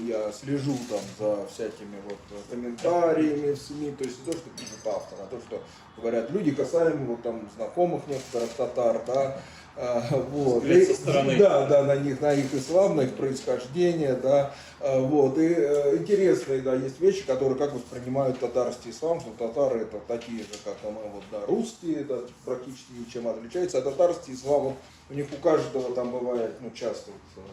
я слежу там за всякими вот комментариями в СМИ, то есть не то, что пишет автор, а то, что говорят люди касаемо вот там знакомых некоторых татар, да, вот. И, со стороны. Да, на их ислам, на их происхождение, да, вот. И интересные, да, есть вещи, которые как воспринимают татарский ислам, что татары это такие же, как и мы, вот, да, русские, да, практически ничем отличаются, а татарский ислам, вот, у них у каждого там бывает, ну, часто вот,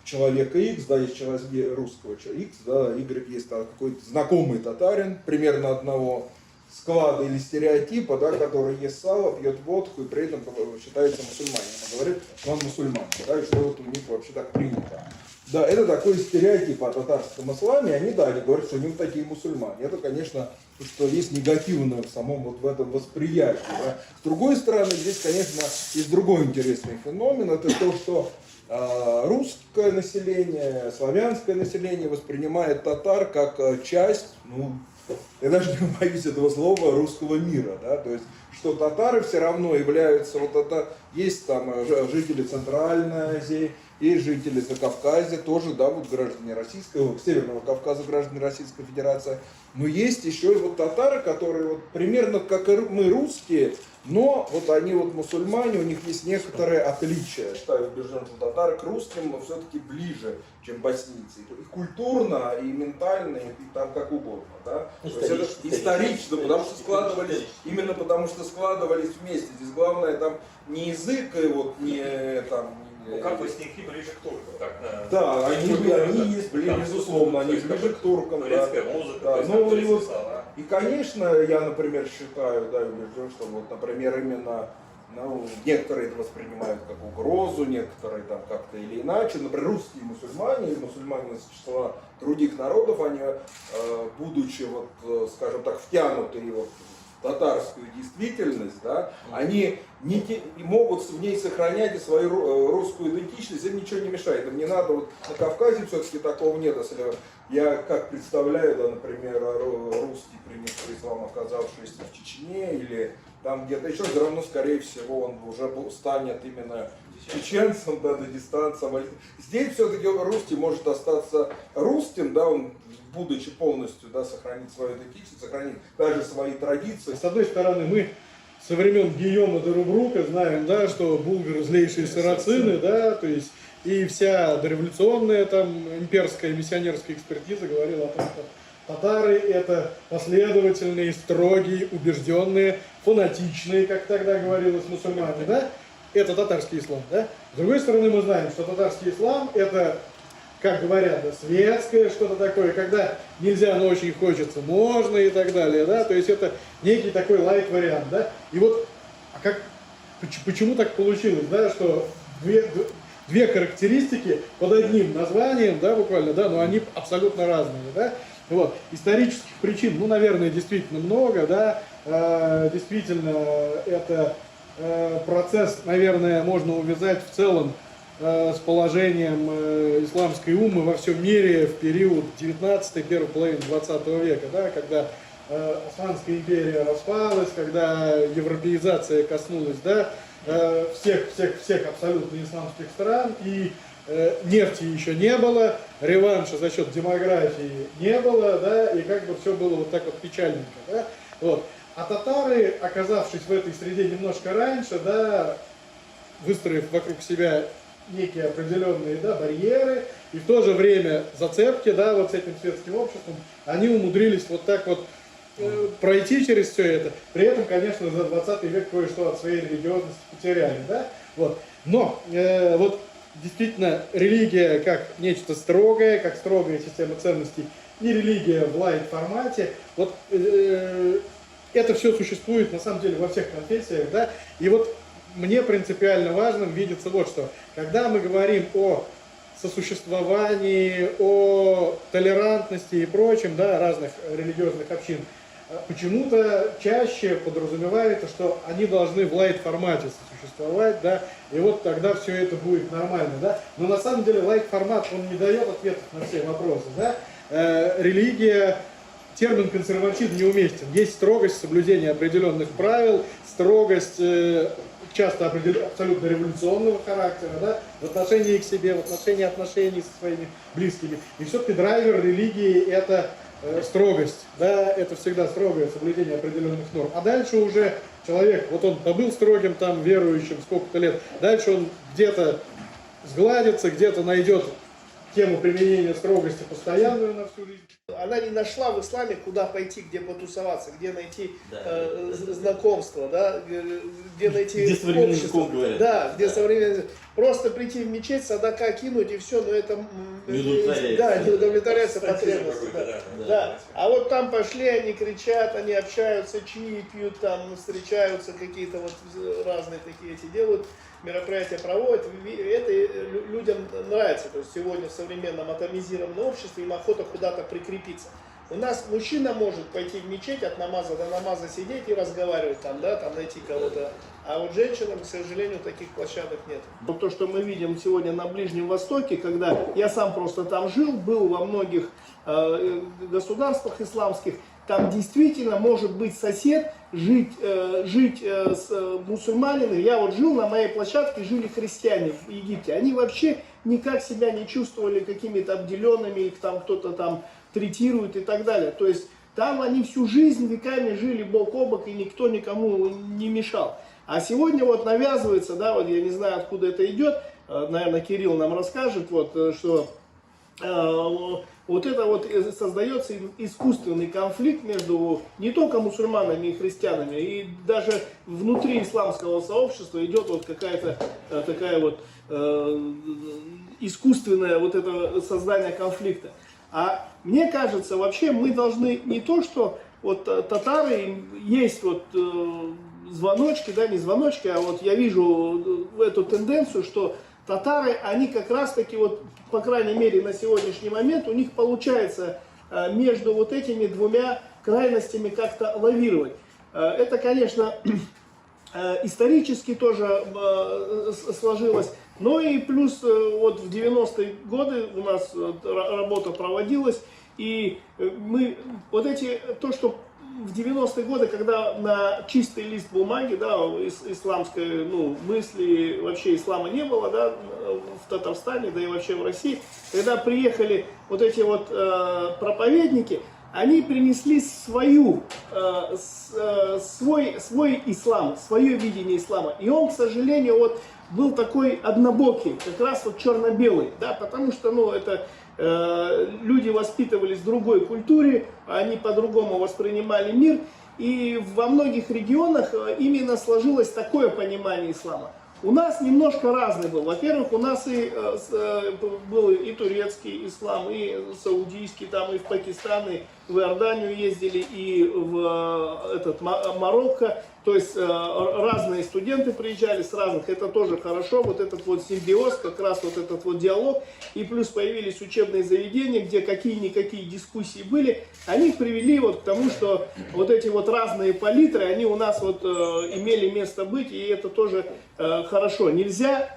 человека X, да, есть человек русского X, да, Y есть какой-то знакомый татарин, примерно одного склада или стереотипа, да, который ест сало, пьет водку и при этом считается мусульманином. Он говорит, что он мусульман, да, и что вот у них вообще так принято. Да, это такой стереотип о татарском исламе, они говорят, что они вот такие мусульмане. Это, конечно, что есть негативное в самом вот в этом восприятии. Да. С другой стороны, здесь, конечно, есть другой интересный феномен, это то, что русское население, славянское население воспринимает татар как часть, ну, я даже не боюсь этого слова, русского мира, да, то есть, что татары все равно являются, вот это, есть там жители Центральной Азии, есть жители Закавказья, тоже, да, вот граждане Российского, Северного Кавказа, граждане Российской Федерации, но есть еще и вот татары, которые вот примерно как и мы русские, но вот они вот мусульмане, у них есть некоторые отличия. Я считаю, убежден, что татары к русским все-таки ближе, чем боснийцы. И культурно, и ментально, и там как угодно. Да? То есть это исторично, потому что складывались, именно потому что складывались вместе. Здесь главное там не язык, и вот не там. Ну, как боснияки ближе к туркам, так? Да, они есть, безусловно, они ближе к туркам. Турецкая музыка, да. Ну, и, конечно, я, например, считаю, да, убежден, что вот, например, именно некоторые это воспринимают как угрозу, некоторые там как-то или иначе. Например, русские мусульмане или мусульмане из числа других народов, они, будучи, вот, скажем так, втянутые вот в татарскую действительность, да, они могут в ней сохранять и свою русскую идентичность, им ничего не мешает. Им не надо, вот на Кавказе все-таки такого нет, если я как представляю, да, например, русский принявший ислам, оказавшийся в Чечне или там где-то еще, все равно, скорее всего, он уже станет именно чеченцем, да, дагестанцем. Здесь все-таки русский может остаться русским, да, он, будучи полностью, да, сохранить свою идентичность, сохранить даже свои традиции. С одной стороны, мы со времен Гийома де Рубрука знаем, да, что булгары злейшие сарацины, да, то есть и вся дореволюционная там имперская миссионерская экспертиза говорила о том, что татары это последовательные, строгие, убежденные, фанатичные, как тогда говорилось, мусульмане, да, это татарский ислам, да. С другой стороны, мы знаем, что татарский ислам это, как говорят, да, светское что-то такое, когда нельзя, но очень хочется, можно и так далее, да, то есть это некий такой лайт-вариант, да, и вот почему так получилось, да, что две характеристики под одним названием, да, буквально, да, но они абсолютно разные, да, вот, исторических причин, ну, наверное, действительно много, да, действительно, это процесс, наверное, можно увязать в целом с положением исламской уммы во всем мире в период 19-й, первой половины 20 века, да, когда Османская империя распалась, когда европеизация коснулась, да, всех абсолютно исламских стран, и нефти еще не было, реванша за счет демографии не было, да, и как бы все было вот так вот печальненько, да, вот. А татары, оказавшись в этой среде немножко раньше, да, выстроив вокруг себя некие определенные, да, барьеры и в то же время зацепки, да, вот с этим светским обществом, они умудрились вот так вот пройти через все это. При этом, конечно, за 20 век кое-что от своей религиозности потеряли, да, вот. Но вот действительно религия как нечто строгое, как строгая система ценностей, и религия в лайт-формате, вот это все существует на самом деле во всех конфессиях, да, и вот мне принципиально важным видится вот что. Когда мы говорим о сосуществовании, о толерантности и прочем, да, разных религиозных общин, почему-то чаще подразумевается, что они должны в лайт-формате сосуществовать, да, и вот тогда все это будет нормально, да. Но на самом деле лайт-формат, он не дает ответов на все вопросы, да. Религия, термин консерватизм неуместен. Есть строгость соблюдения определенных правил, строгость часто абсолютно революционного характера, да, в отношении к себе, в отношении отношений со своими близкими. И все-таки драйвер религии – это строгость, да, это всегда строгое соблюдение определенных норм. А дальше уже человек, вот он побыл строгим, там, верующим сколько-то лет, дальше он где-то сгладится, где-то найдет тему применения строгости постоянную на всю жизнь. Она не нашла в исламе, куда пойти, где потусоваться, где найти знакомство, да, где найти Где современный общество. языком говорят. Да, где современный. Просто прийти в мечеть, садака кинуть и все, но это Не удовлетворяется. да, не удовлетворяется Статизм потребности. какой-то, Да. да. Да. А вот там пошли, они кричат, они общаются, чаи пьют, там встречаются, какие-то вот разные такие эти делают, мероприятия проводят. Это людям нравится. То есть сегодня в современном атомизированном обществе им охота куда-то прикрепиться. У нас мужчина может пойти в мечеть от намаза до намаза сидеть и разговаривать там, да, там найти кого-то. А вот женщинам, к сожалению, таких площадок нет. Вот то, что мы видим сегодня на Ближнем Востоке, когда я сам просто там жил, был во многих государствах исламских, там действительно может быть сосед, жить с мусульманином. Я вот жил, на моей площадке жили христиане в Египте. Они вообще никак себя не чувствовали какими-то обделенными, их там кто-то там третирует и так далее. То есть там они всю жизнь веками жили бок о бок, и никто никому не мешал. А сегодня вот навязывается, да, вот я не знаю, откуда это идет, наверное, Кирилл нам расскажет, вот, что вот это вот создается искусственный конфликт между не только мусульманами и христианами, и даже внутри исламского сообщества идет вот какая-то такая вот искусственное вот это создание конфликта. А мне кажется, вообще мы должны не то, что вот татары, есть вот звоночки, да, не звоночки, а вот я вижу эту тенденцию, что татары, они как раз таки вот, по крайней мере на сегодняшний момент, у них получается между вот этими двумя крайностями как-то лавировать. Это, конечно, исторически тоже сложилось. Ну и плюс вот в 90-е годы у нас работа проводилась, и мы вот эти, то, что в 90-е годы, когда на чистый лист бумаги, да, исламской, ну, мысли, вообще ислама не было, да, в Татарстане, да и вообще в России, когда приехали вот эти вот проповедники, они принесли свой ислам, свое видение ислама. И он, к сожалению, вот был такой однобокий, как раз вот черно-белый, да, потому что, ну, это люди воспитывались в другой культуре, они по-другому воспринимали мир, и во многих регионах именно сложилось такое понимание ислама. У нас немножко разный был. Во-первых, у нас был и турецкий ислам, и саудийский, там и в Пакистан, и в Иорданию ездили, и в Марокко. То есть разные студенты приезжали с разных, это тоже хорошо, вот этот вот симбиоз, как раз вот этот вот диалог. И плюс появились учебные заведения, где какие-никакие дискуссии были. Они привели вот к тому, что вот эти вот разные палитры, они у нас вот имели место быть, и это тоже хорошо. Нельзя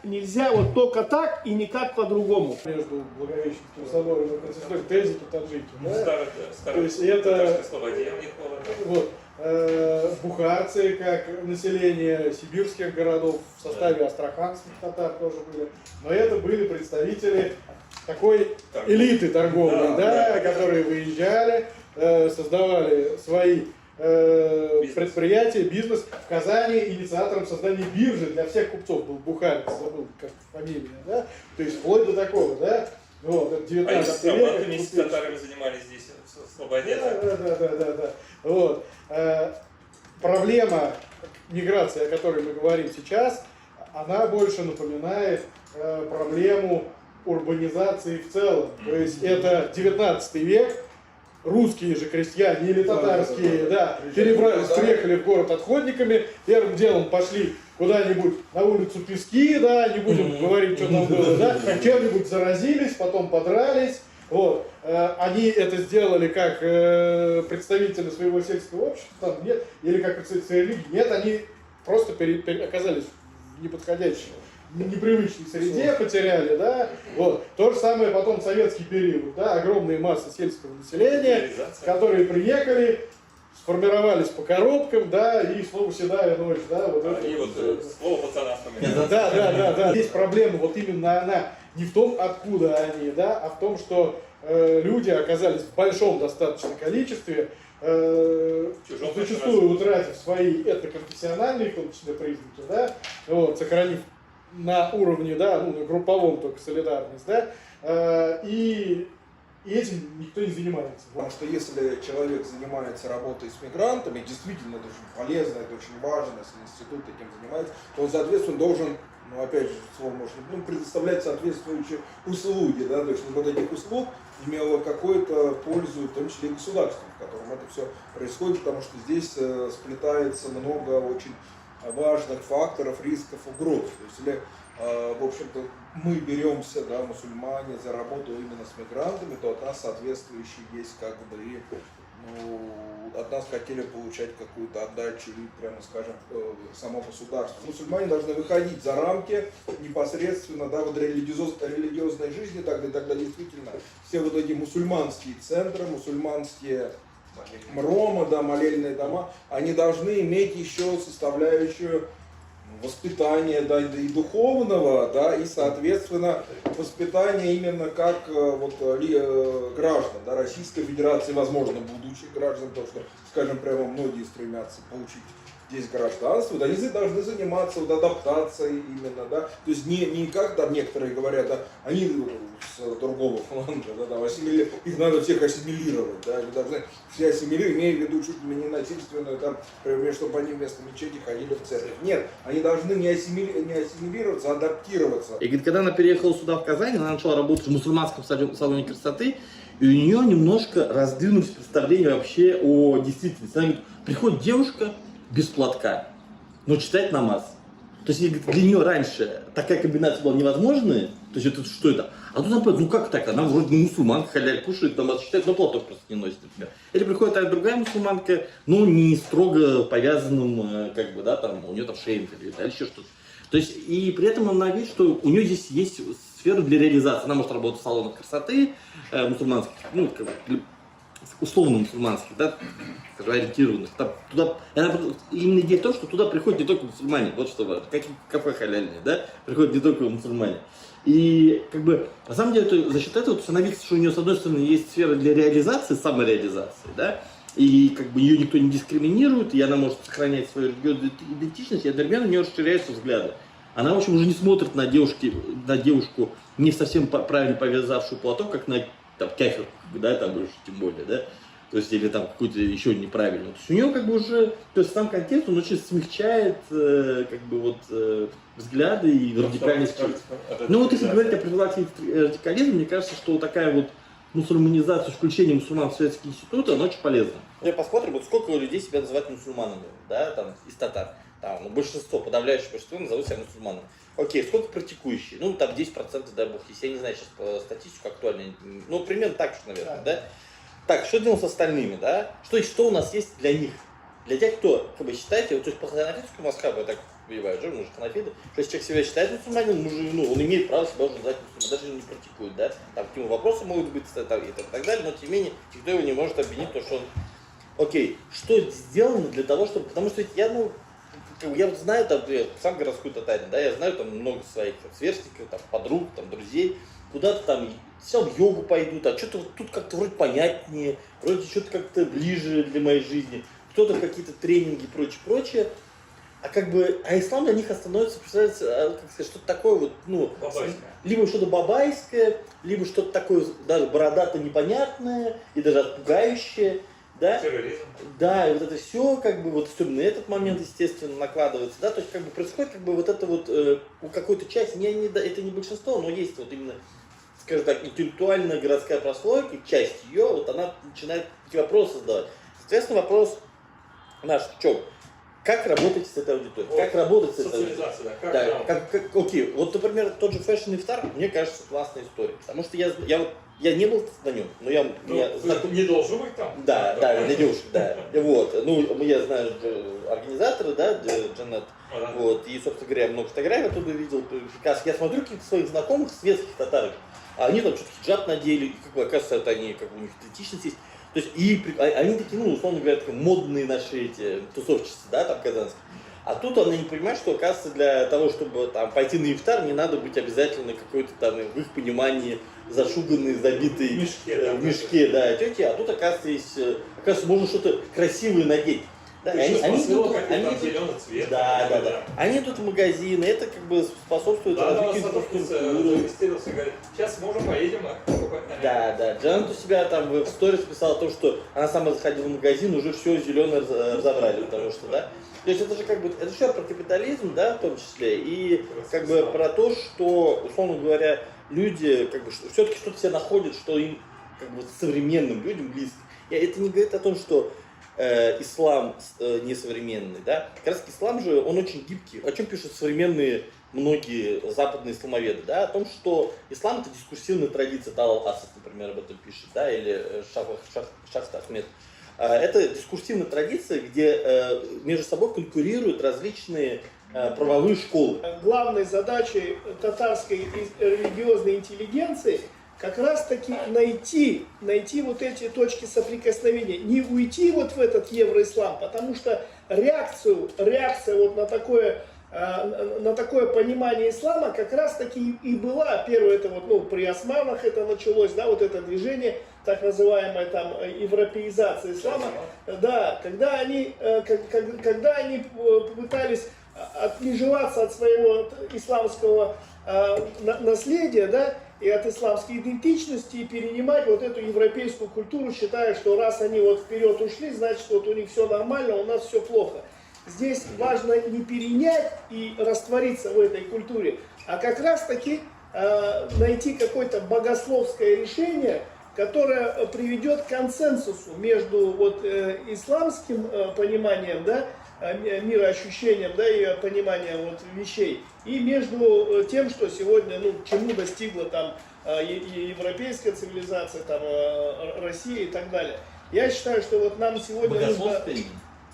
вот только так и никак по-другому. Между Благовещенским собором и Конституцией тазики, таджики. Да? Старый, То есть это слободия у них было. вот, бухарцы, как население сибирских городов, в составе астраханских татар тоже были. Но это были представители такой элиты торговой, да, которые выезжали, создавали свои предприятия, бизнес. В Казани инициатором создания биржи для всех купцов был бухарец, забыл как фамилия, да, то есть вплоть до такого, да. Вот, это 19 век. А вместе с татарами занимались здесь, в Слободе? Да. Вот. Проблема миграции, о которой мы говорим сейчас, она больше напоминает проблему урбанизации в целом. То есть это 19 век, русские же крестьяне или татарские, приехали в город отходниками, первым делом пошли куда-нибудь на улицу Пески, да, не будем говорить, что там было, да, чем-нибудь заразились, потом подрались. Вот. Они это сделали как представители своего сельского общества, там, нет, или как представители религии. Нет, они просто оказались в неподходящей, непривычной среде, потеряли, да. Вот. То же самое потом советский период, да, огромные массы сельского населения, которые приехали, сформировались по коробкам, да, и снова седая ночь, да, вот это И вот слово пацана вспоминаю. да. Здесь проблема вот именно она не в том, откуда они, да, а в том, что люди оказались в большом достаточном количестве, Чужом зачастую утратив свои этноконфессиональные, в том числе признаки, да, вот, сохранив на уровне, да, ну, на групповом только солидарность, да, и этим никто не занимается. Потому что если человек занимается работой с мигрантами, действительно это очень полезно, это очень важно, если институт таким занимается, то он, соответственно, должен, ну, опять же, слово может, ну, предоставлять соответствующие услуги, да, то есть вот этих услуг имело какую-то пользу, в том числе и государству, в котором это все происходит, потому что здесь сплетается много очень важных факторов, рисков, угроз. То есть, если, в общем-то, мы беремся, да, мусульмане, за работу именно с мигрантами, то от нас соответствующий есть как бы и, ну, от нас хотели получать какую-то отдачу и, прямо скажем, само государство. Мусульмане должны выходить за рамки непосредственно, да, вот религиозной жизни, тогда действительно все вот эти мусульманские центры, мусульманские мромы, да, молельные дома, они должны иметь еще составляющую воспитания, да, и духовного, да, и, соответственно, воспитания именно как вот, граждан, да, Российской Федерации, возможно, будущих граждан, потому что, скажем, прямо многие стремятся получить здесь гражданство, да, они должны заниматься вот адаптацией именно, да, то есть не как там некоторые говорят, да, они с другого фланга, да, там, их надо всех ассимилировать, да, они должны все ассимилировать, имея в виду чуть ли не насильственную, там, например, чтобы они вместо мечети ходили в церковь. Нет, они должны не ассимилироваться, а адаптироваться. И говорит, когда она переехала сюда, в Казань, она начала работать в мусульманском салоне красоты, и у нее немножко раздвинулись представления вообще о действительности. Она говорит, приходит девушка без платка, но читает намаз. То есть для нее раньше такая комбинация была невозможная, то есть это что это? А тут она понимает, ну как так, она вроде не мусульманка, халяль кушает, намаз читает, но платок просто не носит, например. Или приходит такая другая мусульманка, ну не строго повязанным, как бы, да, там, у нее там шея или еще что-то. То есть, и при этом она видит, что у нее здесь есть сфера для реализации. Она может работать в салонах красоты, мусульманских, ну, как бы, условно мусульманских, да, скажем, ориентированных. Там, туда, именно идея в том, что туда приходят не только мусульмане, вот что важно, как кафе халяльные, да, приходят не только мусульмане. И как бы на самом деле за счет этого она видит, что у нее с одной стороны есть сфера для реализации, самореализации, да, и как бы ее никто не дискриминирует, и она может сохранять свою религиозную идентичность, и одновременно у нее расширяются взгляды. Она, в общем, уже не смотрит на девушку не совсем правильно повязавшую платок, как на там, кафир, да, там уже тем более, да, то есть, или там какую-то еще неправильную. То есть у нее как бы уже, то есть сам контекст, он очень смягчает, как бы вот, взгляды и радикальность. Ну вот если говорить о профилактике радикализма, мне кажется, что такая вот мусульманизация, включение мусульман в советские институты, она очень полезна. Я посмотрим, вот сколько людей себя называют мусульманами, да, там, из татар. Там, ну, большинство, подавляющее большинство назовут себя мусульманами. Окей, сколько практикующие? Ну, там 10%, дай бог, если я не знаю сейчас по статистику актуальную, ну, примерно так же, наверное, да? Так, что делать с остальными, да? Что у нас есть для них? Для тех, кто, как бы, считаете, вот, то есть по ханафитскому мазхабу, я так понимаю, же, мы же ханафиты, что если человек себя считает мусульманином, ну, он имеет право себя уже назвать мусульманином, даже не практикует, да? Там какие вопросы могут быть и так далее, но тем не менее, никто его не может обвинить, потому что он... Окей, что сделано для того, чтобы... Потому что я, ну, я вот знаю, там, я сам городской татарин, да, я знаю там много своих там, сверстников, там, подруг, там, друзей, куда-то там сел в йогу пойдут, а что-то вот тут как-то вроде понятнее, вроде что-то как-то ближе для моей жизни, кто-то какие-то тренинги и прочее, а как бы, а ислам для них становится, представляете, как сказать, что-то такое вот, ну, Бабайское. либо что-то бабайское, либо что-то такое даже бородато непонятное и даже отпугающее. Да? Терроризм. Да, и вот это все, как бы, вот особенно этот момент, естественно, накладывается, да, то есть, как бы, происходит, как бы, вот это вот, у какой-то части, это не большинство, но есть вот именно, скажем так, интеллектуальная городская прослойка, часть ее, вот она начинает эти вопросы задавать. Соответственно, вопрос наш в чем? Как работать с этой аудиторией? Как работать с этой аудиторией? Социализация, да, Да, окей, вот, например, тот же Fashion Iftar, мне кажется, классная история, потому что я вот Я не был на нем, но я Не должен быть там. Да, для девушек, да. Вот. Ну, я знаю организатора, да, Джанет. Ага. Вот. И, собственно говоря, много фотографий оттуда видел. Я смотрю каких-то своих знакомых светских татарок, а они там что-то хиджаб надели, и как бы оказывается, это они, как бы у них идентичность есть. То есть, они такие, ну, условно говоря, такие модные наши эти тусовщицы, да, там казанские. А тут она не понимает, что, оказывается, для того, чтобы там пойти на ифтар, не надо быть обязательно какой-то там, в их понимании, зашуганный, забитый В мешке, да, в мешке, да, тети, а тут, оказывается, оказывается, можно что-то красивое надеть. Да, они идут, зеленый цвет. да. Они идут в магазины, это как бы способствует развитию культуры. Говорит, сейчас можем поедем, покупать. Да. Джанет у себя там в сторис писала то, что она сама заходила в магазин, уже все зеленое разобрали, потому что, да. То есть это же как бы, это все про капитализм, да, в том числе, и как бы про то, что, условно говоря, люди как бы все-таки что-то себе находят, что им как бы современным людям близко. И это не говорит о том, что ислам несовременный, да. Как раз ислам же, он очень гибкий. О чем пишут современные многие западные исламоведы, да, о том, что ислам это дискурсивная традиция, Талал Асад, например, об этом пишет, да, или Шахт Ахмед. Это дискурсивная традиция, где между собой конкурируют различные правовые школы. Главной задачей татарской религиозной интеллигенции как раз таки найти вот эти точки соприкосновения, не уйти вот в этот евроислам, потому что реакция вот на такое понимание ислама как раз таки и была. Первое, это вот, ну, при османах это началось, да, вот это движение, так называемая там европеизация ислама, да, когда они пытались отмежеваться от своего исламского наследия, да, и от исламской идентичности, и перенимать вот эту европейскую культуру, считая, что раз они вот вперед ушли, значит, вот у них все нормально, у нас все плохо. Здесь важно не перенять и раствориться в этой культуре, а как раз таки найти какое-то богословское решение, которое приведет к консенсусу между вот исламским пониманием, да, мироощущением, да, и пониманием вот вещей, и между тем, что сегодня, ну, чему достигла там и европейская цивилизация, там Россия и так далее. Я считаю, что вот нам сегодня Богословское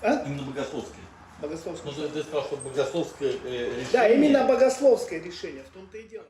нужно... именно богословское. Богословское. Ну, ты сказал, что богословское решение. Да, именно богословское решение, в том-то и дело.